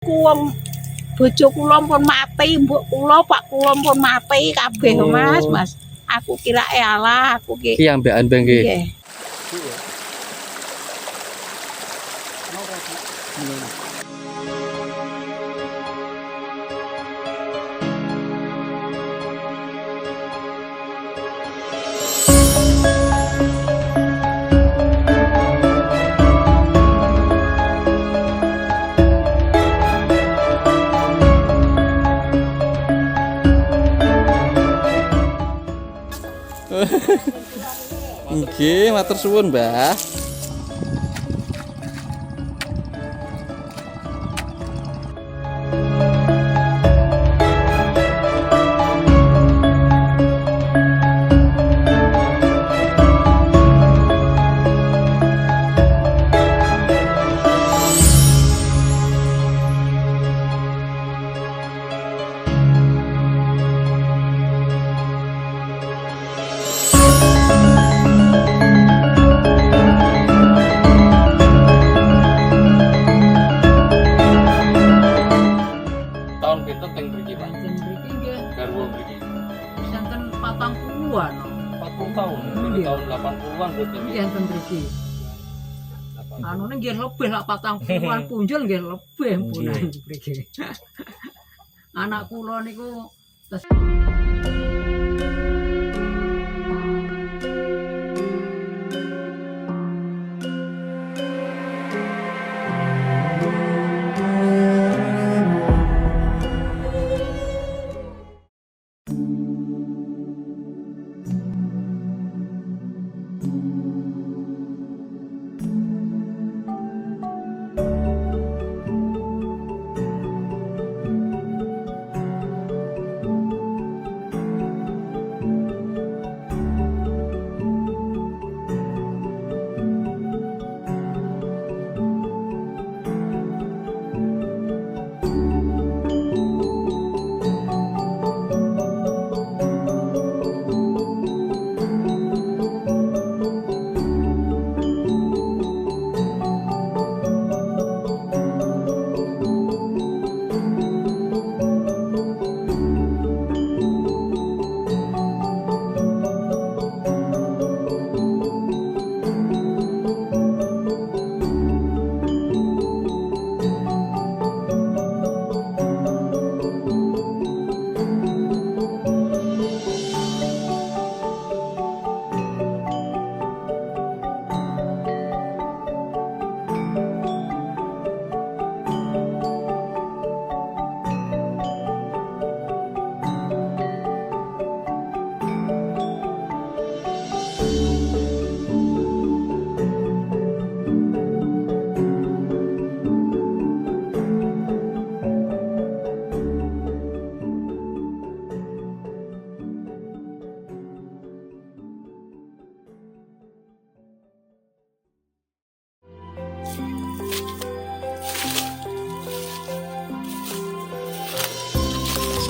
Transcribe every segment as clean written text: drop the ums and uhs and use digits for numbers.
Wong bojo kula pun mati, mbok kula, pak kula pun mati kabeh, Mas. Aku kira alah, aku ki. Ki ambekan Bang nggih. Nggih. Nggih, matur suwun, Mbah. Tahun pinten teng mriki, Pak? Enten mriki nggih Garwa mriki. sinten 40-an. 40 tahun, ini tahun 80-an berarti. Nggih enten mriki. Anune nggih lebih lah 40-an punjul nggih lebih punan mriki. Anak kula niku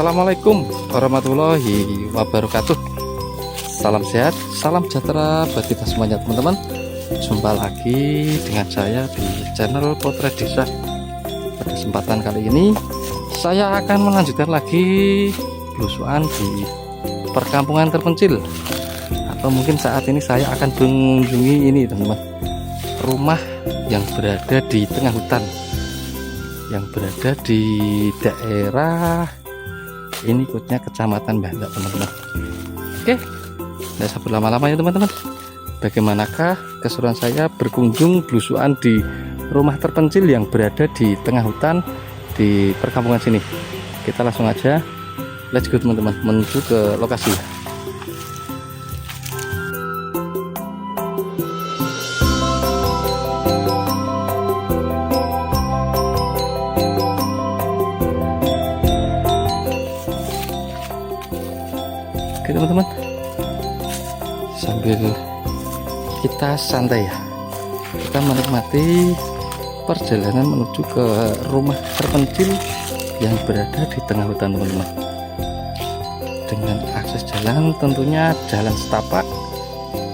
Assalamualaikum warahmatullahi wabarakatuh. Salam sehat, salam sejahtera buat kita semuanya teman-teman. Jumpa lagi dengan saya di channel Potret Desa. Pada kesempatan kali ini saya akan melanjutkan lagi belusuan di perkampungan terpencil, atau mungkin saat ini saya akan mengunjungi ini teman-teman, rumah yang berada di tengah hutan, yang berada di daerah ini ikutnya Kecamatan Banda teman-teman. Oke, tidak usah berlama-lama ya teman-teman. Bagaimanakah keseruan saya berkunjung belusuan di rumah terpencil yang berada di tengah hutan di perkampungan sini? Kita langsung aja, let's go teman-teman, menuju ke lokasi. Oke teman-teman, sambil kita santai ya, kita menikmati perjalanan menuju ke rumah terpencil yang berada di tengah hutan teman-teman. Dengan akses jalan tentunya jalan setapak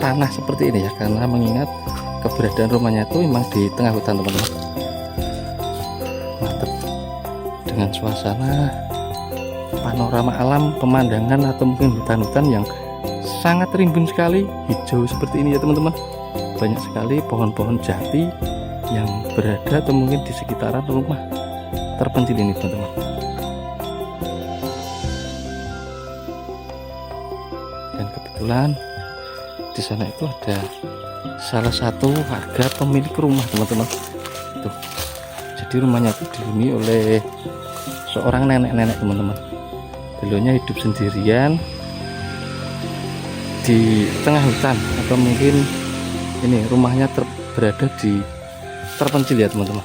tanah seperti ini ya, karena mengingat keberadaan rumahnya itu memang di tengah hutan teman-teman. Mantap. dengan suasana panorama alam, pemandangan atau mungkin hutan-hutan yang sangat rimbun sekali, hijau seperti ini ya teman-teman. Banyak sekali pohon-pohon jati yang berada atau mungkin di sekitaran rumah terpencil ini teman-teman. Dan kebetulan di sana itu ada salah satu warga pemilik rumah teman-teman. Tuh. Jadi rumahnya itu dihuni oleh seorang nenek-nenek teman-teman. Beliaunya hidup sendirian di tengah hutan atau mungkin ini rumahnya berada di terpencil ya teman-teman.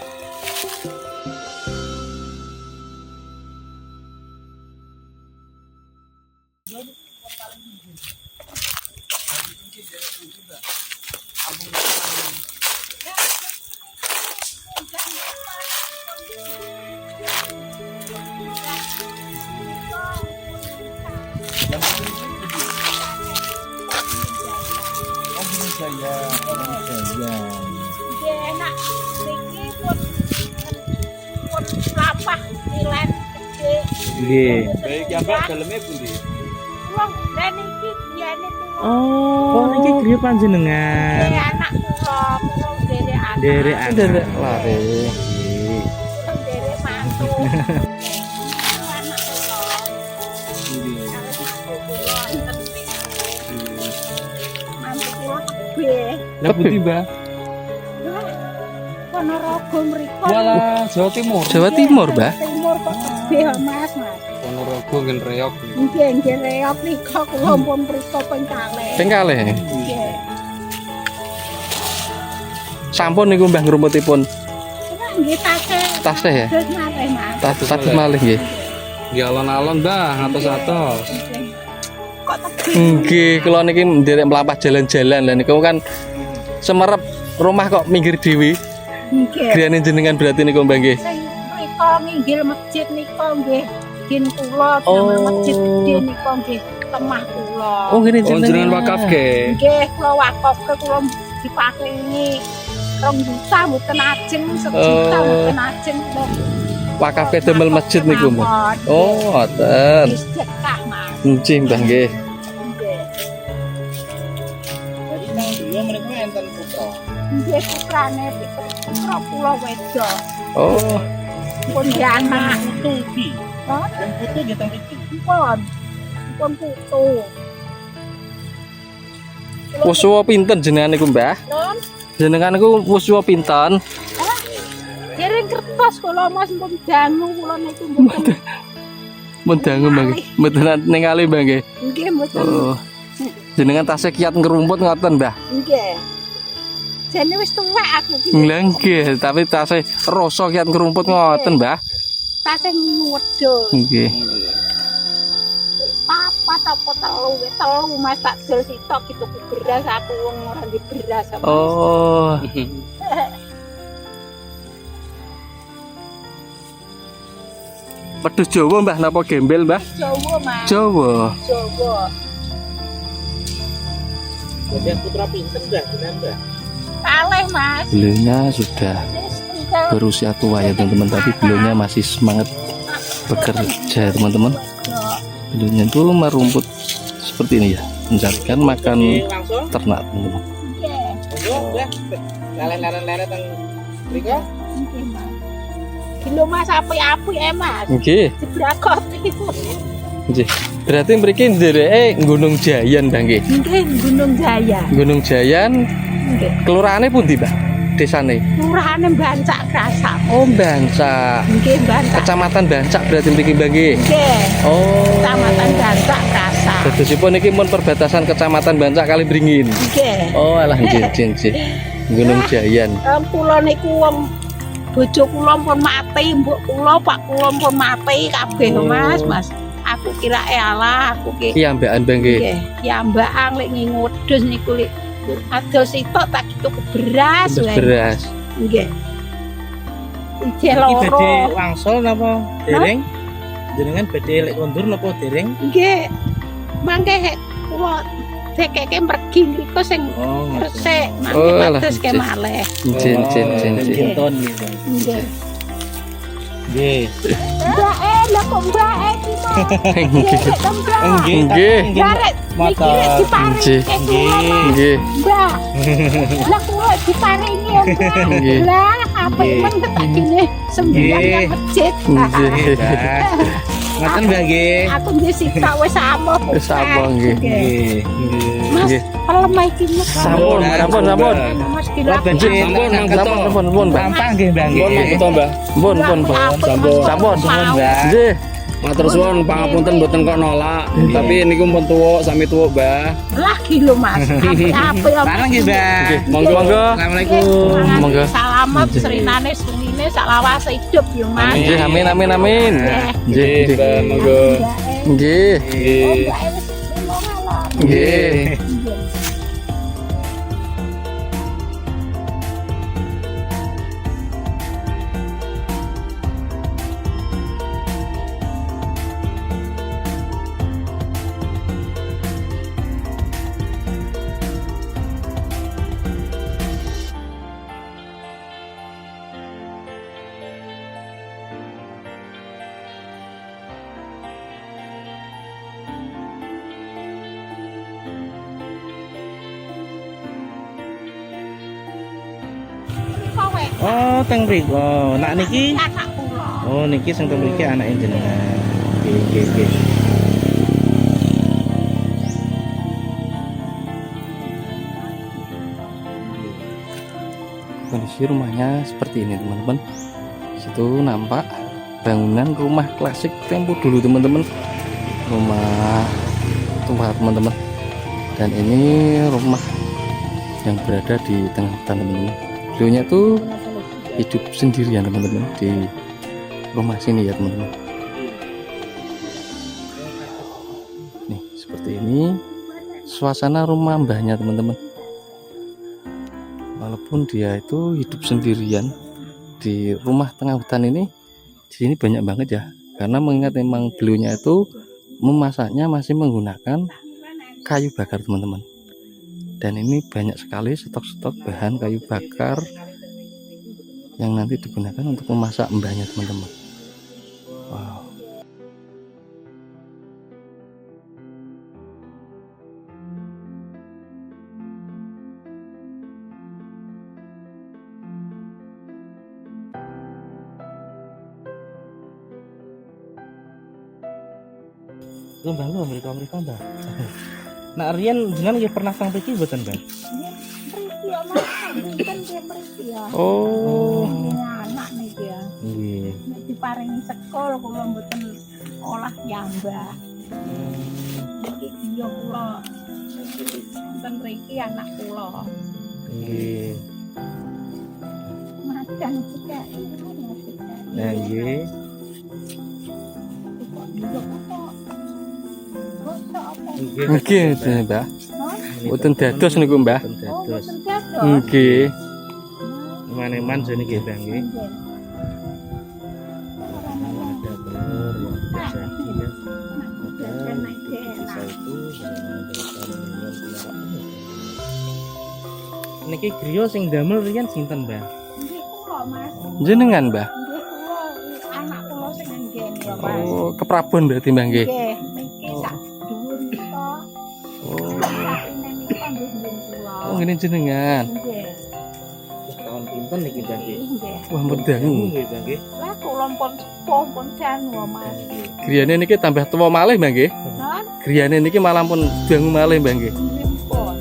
Enak iki pun lapah nilen gede. Nggih. Baik ya Mbak, dalamnya pundi? Wong dan iki biyane kula. Oh, niki griya panjenengan. Anak kula derek anak. Derek anak. Derek lare. Derek mantu. Anak kula. Mantu kula tebe. Lah pundi, Mbak? Ponorogo mriko. Walah, Jawa Timur. Jawa Timur, Mbah. Timur kok tebe Mas. Ponorogo ngen reok. Nggih reok nika kula pun mriko ping kalih. Ping kalih. Nggih. Sampun niku Mbah ngrumutipun Nggih tasih. tasih ya. Terus malih Mas. Tasih malih nggih. Nggih alon-alon, Mbah, atos-atos. Kok tebe. Nggih, kula niki nderek mlampah jalan-jalan lah niku kan semerep rumah kok minggir dhewe. Nggih. Griyane jenengan berarti niku Mbah nggih. Sing mriko nginggil masjid nika nggih gin kula Oh. masjid gede nika nggih temah kula. Oh, ngene Oh, jenengan wakaf ge. Nggih kula wakafke kula diparingi 2 juta mboten ajeng 1 juta Oh. mboten ajeng kula. Wakafke damel masjid niku Mbah. Oh, ngoten. Sedekah Mas. Nggih Mbah nggih. Nggih. Iya menika enten putra. Nggih putrane putra kula wedok. Oh, Pun di anak. Putu iki. Oh, Yang putu nggih teng mriki. pun putu. wuswa pinten jenengan niku Mbah? Lon, Jenengan niku wuswa pinten? dereng kertas kula Mas pun dangu kula niku mboten. Mun dangu Mbah nggih. Mboten ningali Mbah nggih. Nggih mboten. Oh. Jenengan tasih kiat ngerumput ngoten Mbah. Nggih. Jane wis tuwek aku iki. Lha nggih, tapi tasih rasa kiat ngerumput ngoten Mbah. Tasih ngwedul. Nggih. Papat apa telu Mas tak dol sitok gitu beras aku wong ora di beras. Mas. Oh. Wedhus Jawa Mbah napa gembel Mbah? Jawa Mas. Jawa. Jawa. Jadi putra pinten Mbah, jenengan Mbah? Kalih Mas. Beliaunya sudah Wis tunggal. berusia tua ya teman-teman, tapi beliaunya masih semangat bekerja teman-teman. Beliaunya itu merumput seperti ini ya, mencarikan makan Langsung. ternak teman-teman. Nggih. Yo, Mbah. Leren-leren teng mriko. Nggih Mas. Kilo Mas apik-apik Mas. Oke, Dibrakoti. nggih. Berarti mriki ndereke Gunung Jayan Mbah nggih. Nggih Gunung Jaya. Gunung Jayan Nggih. kelurahane pundi Mbah? Desane. Kelurahane Bancak Krasak. Oh, Bancak. Nggih Bancak. Kecamatan Bancak berarti mriki Mbah nggih. Nggih. Oh. Kecamatan Bancak Krasak. Dadosipun iki mun perbatasan Kecamatan Bancak kali Bringin. Nggih. Oh, alah nggih nggih. Gunung Jayan. Kula niku wong bojo kula pun mati, mbok kula, pak kula pun mati kabeh Mas. Aku kira alah aku ki Piyambakan Mbah nggih. nggih, piyambakan lek ngudus niku lek ados sitok tak tuku beras Terus wae. beras. Nggih. Ije Iki badhe loro. langsung napa dereng? Jenengan badhe lek kondur napa dereng? Nggih. Mangke kula dekeke mergi niku sing Oh, resik, Oh, mangke alah, atus ke nggih. malih. Jin. Jinton gitu. Nggih. Nggih. Mbak lah kok Mbak iki kok. Nggih, tembak. Nggih. Garek Motor. mikire diparingi Nggih. kula, Mas. Nggih. Mbak. Lah kula diparingi ya, Mbak. Nggih. Lah apa men tak gini sembilan Nggih. nang masjid. Nggih. Ngoten Mbak nggih. Aku nggih sitok wis ampuh. Wis ampuh, nggih. Nggih. Mas, Nggih. pelem iki Mas. Sampun, sampun, sampun. Mas gila. Sampun, Mbak. Sampah nggih Mbak nggih. Pun, sampun. Nggih. Matur suwun pangapunten mboten kok nolak, tapi niku pun tuwuk sami tuwuk, Mbah. Lagi lho Mas. Apa ya? Bareng nggih Mbak. Monggo, monggo. Assalamualaikum. Monggo. Salamat serinane sunine sak lawas hidup yo Mas. Nggih, amin, amin, amin. Nggih, nggih. Mbah, monggo. Nggih. Nggih. Nggih. Oh, teng mriku. Nak niki. Anak kula. Oh, niki sing teng mriki anake jenengan. Nggih, nggih, nggih. Kondisi rumahnya seperti ini, teman-teman. Situ nampak bangunan rumah klasik tempo dulu, teman-teman. Rumah tua, teman-teman. Dan ini rumah yang berada di tengah hutan, teman-teman. Beliaunya tuh hidup sendirian, teman-teman, di rumah sini ya, teman-teman. Nih, seperti ini suasana rumah mbahnya, teman-teman. Walaupun dia itu hidup sendirian di rumah tengah hutan ini, di sini banyak banget ya, karena mengingat memang beliaunya itu memasaknya masih menggunakan kayu bakar, teman-teman. Dan ini banyak sekali stok-stok bahan kayu bakar yang nanti digunakan untuk memasak mbahnya, teman-teman. Wow. Lho Mbak, lho mriko Mbak. Nak riyen jenengan nggih pernah teng mriki mboten, Mbak? Mriki ya Mas, kan dia mriki ya. Oh. Anak niki ya. Nggih. Nek diparingi sekol kula mboten olah yambah. Niki yo kula. Ten mriki anak kula. Nggih. Macan juga ini Nah, nggih. Nggih, Mbah. Mboten dados niku, Mbah. Mboten dados. Nggih. Maneman jane nggih, Mbah nggih. Ada telur yang biasa ya. Desa itu niki griya sing damel riyen sinten, Mbah? Jenengan, Mbah. Anak kula sing nggen ya Mas. Oh, keprabon berarti, Mbah nggih. Nggih, niki sak dhuwur nika. Oh. Niki kangge nggen kula. Oh, ngene jenengan. Nggih. Tahun pinten niki, Mbah nggih? Nggih. Wah, merdangu. Nggih, Mbah nggih. Lah kula pun sepuh pun janu Mas. Griyane niki tambah tuwa malih, Mbah nggih. Kan Griyane niki malah pun dangu malih, Mbah nggih. pun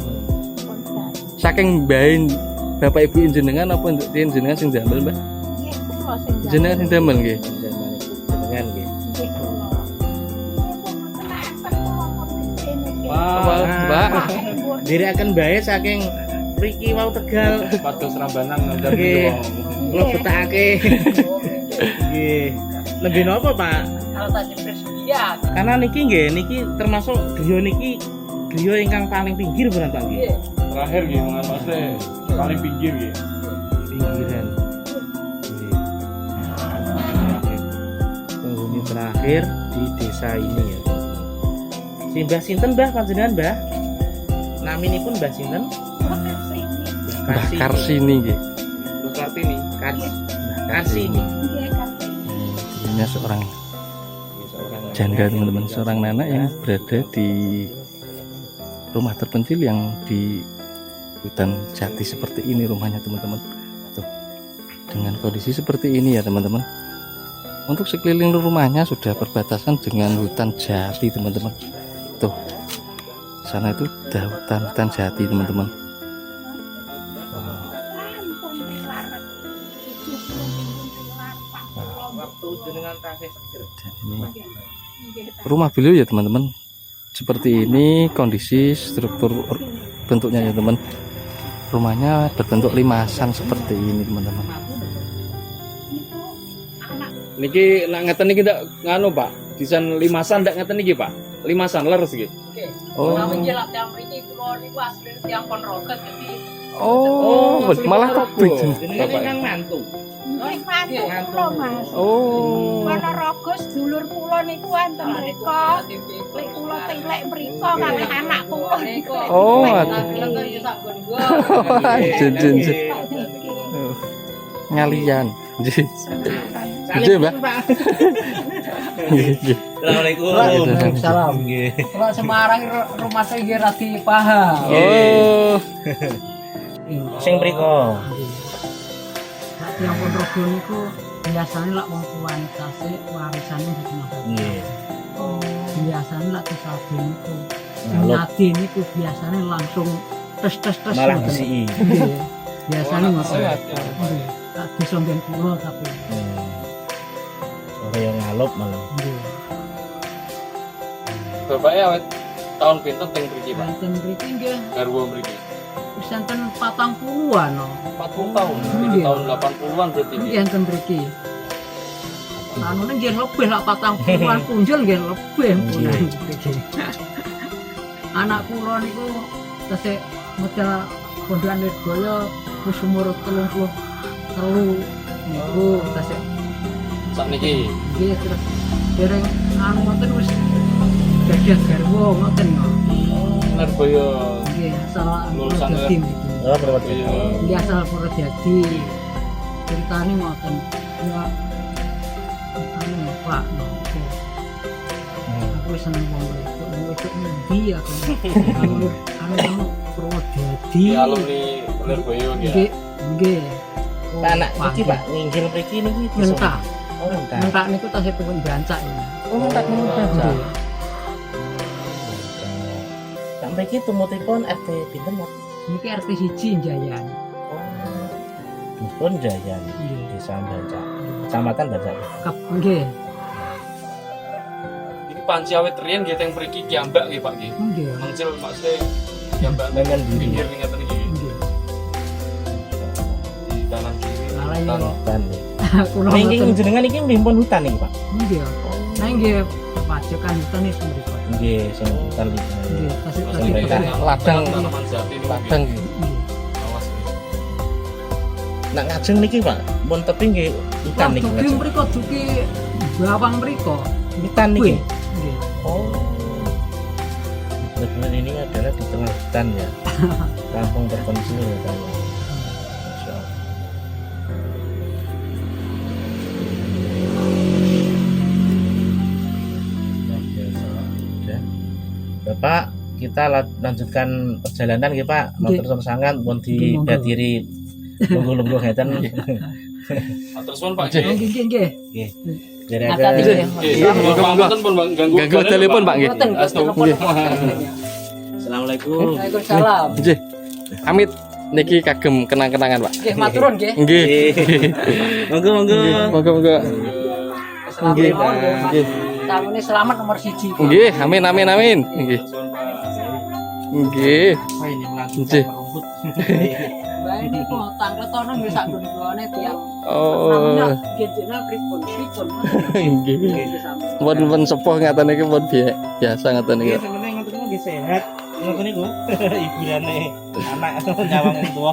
janu. Saking mbahin bapak ibu jenengan apa jenengan sing damel, Mbah? Nggih kula sing janu. Jenengan sing damel nggih. Zaman iku jenengan nggih. Nggih kula. Wah, Mbak. Dherekaken bae saking mriki wau Tegal. Pados Rambanan Nggih. Kula betakake. Nggih. Lebih napa, Pak? Kalau tadi presiden, Karena niki nggih, niki termasuk griya niki griya ingkang paling pinggir bukan Pak nggih? terakhir nggih mangan Mas paling pinggir nggih. Pinggiran. Nggih. Penghuni terakhir di desa ini ya. Si Mbah sinten, Mbah panjenengan, Mbah? Naminipun Mbah sinten? Mbah Karsini nggih. Mbah Kartini. Mbah Karsini. hanya seorang janda teman-teman, seorang nenek yang berada di rumah terpencil yang di hutan jati seperti ini rumahnya teman-teman. Tuh, dengan kondisi seperti ini ya teman-teman. Untuk sekeliling rumahnya sudah berbatasan dengan hutan jati teman-teman. Tuh, sana itu udah hutan jati teman-teman. Dan ini rumah beliau ya teman-teman. Seperti ini kondisi struktur bentuknya ya teman. Rumahnya berbentuk limasan seperti ini teman-teman. Niki nak ngeten niki ndak nganu Pak. Desain limasan ndak ngeten niki Pak. Limasan leres iki. Oh. Nah, menjelak yang mriki kula niku asli tiyang pon roket jadi Oh, malah kebrik. Ini kan mantu. Nggih mantu kula Mas. Oh. Ponorogo sedulur kula niku wonten mriko. Lek kula tilek mriko kalih anak kula niku. Oh, Jen. ngalian. Nggih, Mbak. Nggih. Assalamualaikum. Waalaikumsalam. Kalau Semarang rumah saya nggih radi paham. Oh. Sing mriko. Nek tiyang Ponorogo niku biasane lak wong kuantase warisane mboten masalah. Nggih. Biasane lak kesaben niku. Ngaluk. Nyati niku biasane langsung tes. Malah ngoten. disiki. Nggih. Biasane ngoten. sehat, ya. Nggih. Tak disonggen kula tapi. Ora yang ngalup malah. Nggih. Bapaknya awet tahun pinten teng mriki Pak. Wonten mriki nggih Garwa mriki. Enten 40-an no. 40 tahun. Itu Iya. tahun 80-an berarti Nggih ini. enten mriki. Anune nggih lebih lak 40-an punjul nggih lebih punan mriki. Anak kula niku tesih medal Pondokan Lirboyo wis umur 33 niku tesih Sakniki. nggih terus dereng anu ngoten wis gadah garwa ngoten no. Lirboyo. Nggih asal Lulusan Purwodadi mriki. Oh, berapa Iya. Nggih asal Purwodadi. Ceritane ngoten. Ya anu Pak no. Aku seneng wong wedok endi aku. Anu Purwodadi. Di alumni Lirboyo ya. Nggih, nggih. anak iki Pak nginggil mriki niki Mentah. Oh, enggak. Mentah niku tasih pun bancak ini. Oh, enggak Nggih. Sampai iki tumutipun RT pinten Pak? Niki RT 1 Jayan. Dipun Jayan Nggih. Desa Bancak. Kecamatan Bancak. Nggih. Iki panci awet riyen nggih teng mriki kiambak nggih Pak nggih. Nggih. Mengcil maksudnya kiambak Dengan diri. pinggir ngeten iki. Nggih. Di kanan kiri. Ala yo Hutan. kula Niki mboten. jenengan iki mbimpun hutan iki Pak. Nggih. Nah nggih pajokan hutan iki mriku. Nggih, sing hutan iki. Nggih, tasih Sampai tasih. kan. Ladang. Tanaman jati niku. Ladang nggih. nggih. Awas nggih. Nak ngajeng niki Pak, mun tepi nggih hutan niki. Duki ngajeng. mriku duki bawang mriku. Hutan niki. Nggih. Oh. Benar ini adalah di tengah hutan ya. Kampung terpencil ya Pak. Masya Allah. Luar biasa. Udah. Bapak, kita lanjutkan perjalanan ya Pak. Matur suwun sangat pun dibadiri lungguh-lungguh ngeten. Atur suwun Pak Nggih nggih. nggih. Dari Hati-hati agak nggih. Nggih, pangapunten pun ganggu. Ganggu telepon Pak nggih. Mboten, Astagfirullah. Assalamualaikum. Waalaikumsalam. Nggih. Amit niki kagem kenang-kenangan Pak. Nggih maturun nggih. Nggih. Monggo monggo. Monggo-monggo. Nggih. Nggih. Tamune selamat nomor 1. Nggih, amin amin amin. Nggih. Nggih. Wah ini Nggih. rumput. Mbak ini kok tangga tono nggih sak gone tiap. Oh. Namanya gejena pripun. Nggih. Pun sepuh ngaten iki pun biasa ngaten iki. Iya, sebenarnya ngoten niku nggih sehat. Ngoten niku hiburane anak nyawang wong tuwa.